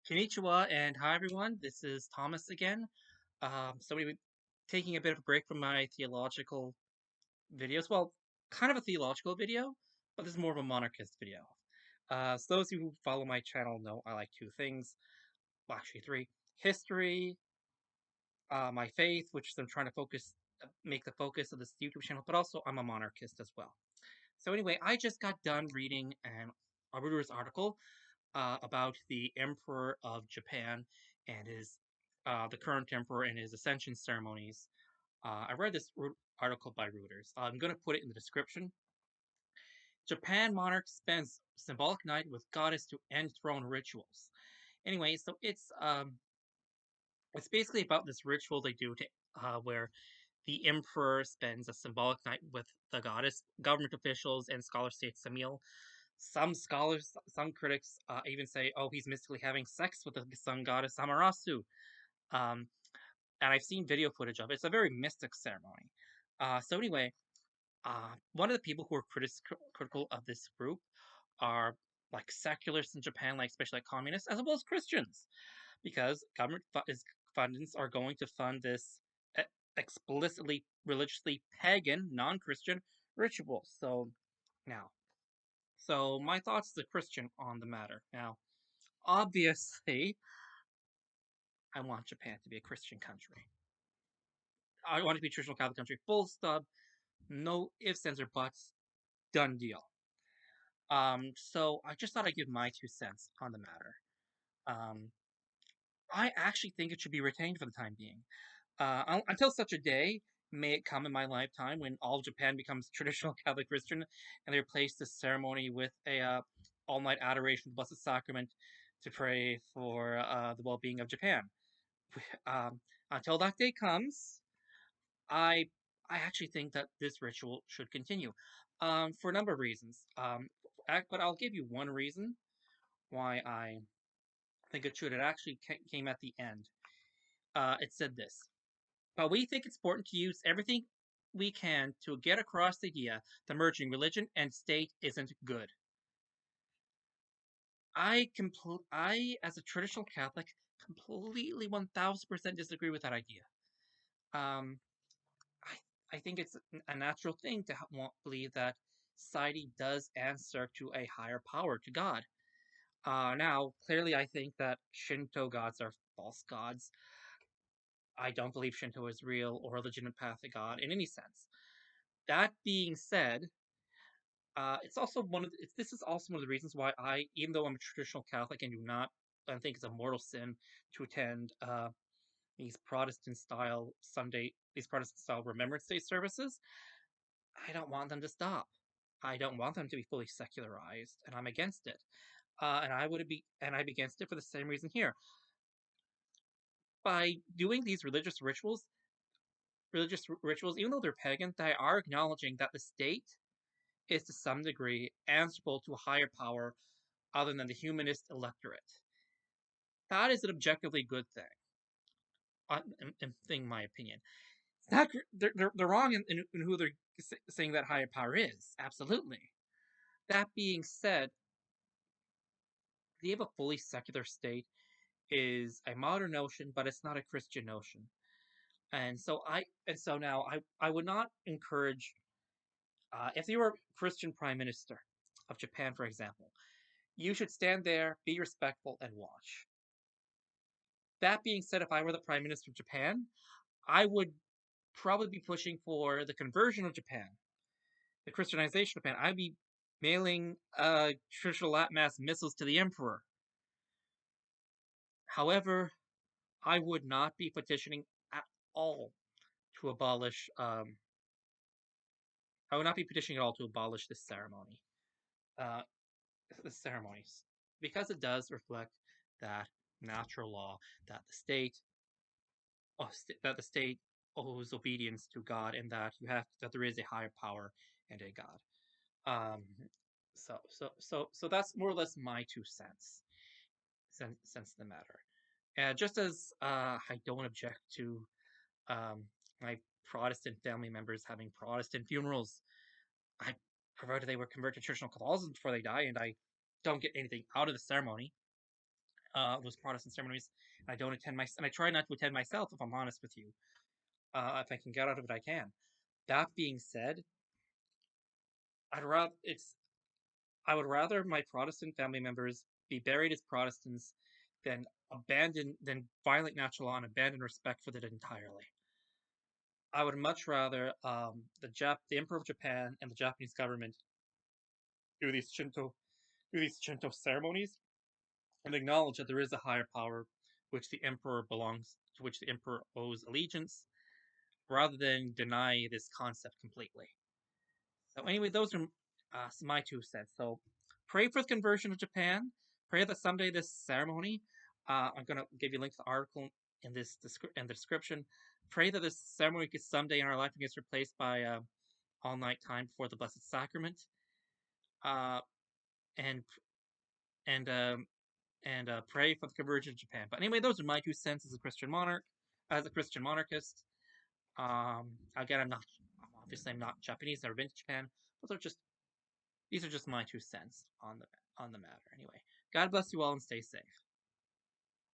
Konnichiwa and hi everyone. This is Thomas again. We've been taking a bit of a break from my theological videos. Well, kind of a theological video, but this is more of a monarchist video. So those of you who follow my channel know I like two things. Well, actually three: history, my faith, which I'm trying to make the focus of this YouTube channel, but also I'm a monarchist as well. So anyway, I just got done reading a Reuters article about the Emperor of Japan and the current emperor and his ascension ceremonies. I read this article by Reuters. I'm going to put it in the description. Japan monarch spends symbolic night with goddess to end throne rituals. Anyway, so it's basically about this ritual they do where the emperor spends a symbolic night with the goddess. Government officials and scholars say it's a meal. Some critics even say, "Oh, he's mystically having sex with the sun goddess Amaterasu." Um, and I've seen video footage of it. It's a very mystic ceremony. So anyway, one of the people who are critical of this group are like secularists in Japan, like especially like communists, as well as Christians, because funds are going to fund this e- explicitly religiously pagan, non-Christian ritual. Now, so my thoughts as a Christian on the matter. Now, obviously, I want Japan to be a Christian country. I want it to be a traditional Catholic country. Full stop. No ifs, ands, or buts. Done deal. So I just thought I'd give my 2 cents on the matter. Um, I actually think it should be retained for the time being. Until such a day may it come in my lifetime when all of Japan becomes traditional Catholic Christian and they replace this ceremony with a all-night adoration of the Blessed Sacrament to pray for the well-being of Japan. Um, until that day comes, I I actually think that this ritual should continue for a number of reasons. But I'll give you one reason why I think it should. It actually came at the end. It said this. But we think it's important to use everything we can to get across the idea that merging religion and state isn't good. As a traditional Catholic, completely 1000% disagree with that idea. Um, I think it's a natural thing to believe that society does answer to a higher power, to God. Now, clearly, I think that Shinto gods are false gods. I don't believe Shinto is real or a legitimate path to God in any sense. That being said, this is also one of the reasons why even though I'm a traditional Catholic and I think it's a mortal sin to attend these Protestant style Remembrance Day services. I don't want them to stop. I don't want them to be fully secularized, and I'm against it. I'm against it for the same reason here. By doing these religious rituals, even though they're pagan, they are acknowledging that the state is to some degree answerable to a higher power other than the humanist electorate. That is an objectively good thing, in my opinion. It's not they're wrong in who they're saying that higher power is. Absolutely. That being said, the idea of a fully secular state is a modern notion, but it's not a Christian notion. And so now I would not encourage if you were a Christian prime minister of Japan, for example, you should stand there, be respectful, and watch. That being said, if I were the prime minister of Japan, I would probably be pushing for the conversion of Japan, the Christianization of Japan. I'd be mailing traditional Latin mass missiles to the emperor. However, I would not be petitioning at all to abolish. I would not be petitioning at all to abolish this ceremony, uh, the ceremonies, because it does reflect that natural law that the state owes obedience to God, and that there is a higher power and a God. Um, so that's more or less my 2 cents since the matter. Just as I don't object to my Protestant family members having Protestant funerals, I provided they were converted to traditional Catholicism before they die, and I don't get anything out of the ceremony. those Protestant ceremonies. I don't attend and I try not to attend myself if I'm honest with you. If I can get out of it, I can. That being said, I would rather my Protestant family members be buried as Protestants than violate natural law and abandon respect for it entirely. I would much rather the Emperor of Japan and the Japanese government do these Shinto ceremonies and acknowledge that there is a higher power which the emperor belongs to, which the emperor owes allegiance, rather than deny this concept completely. So anyway, those are my 2 cents. So pray for the conversion of Japan. Pray that someday this ceremony, I'm going to give you a link to the article in in the description. Pray that this ceremony gets someday in our life gets replaced by all night time before the Blessed Sacrament, uh, and and pray for the conversion of Japan. But anyway, those are my 2 cents as a Christian monarch, as a Christian monarchist. Again, I'm not Japanese, never been to Japan, but these are just my 2 cents on the matter. Anyway, God bless you all and stay safe.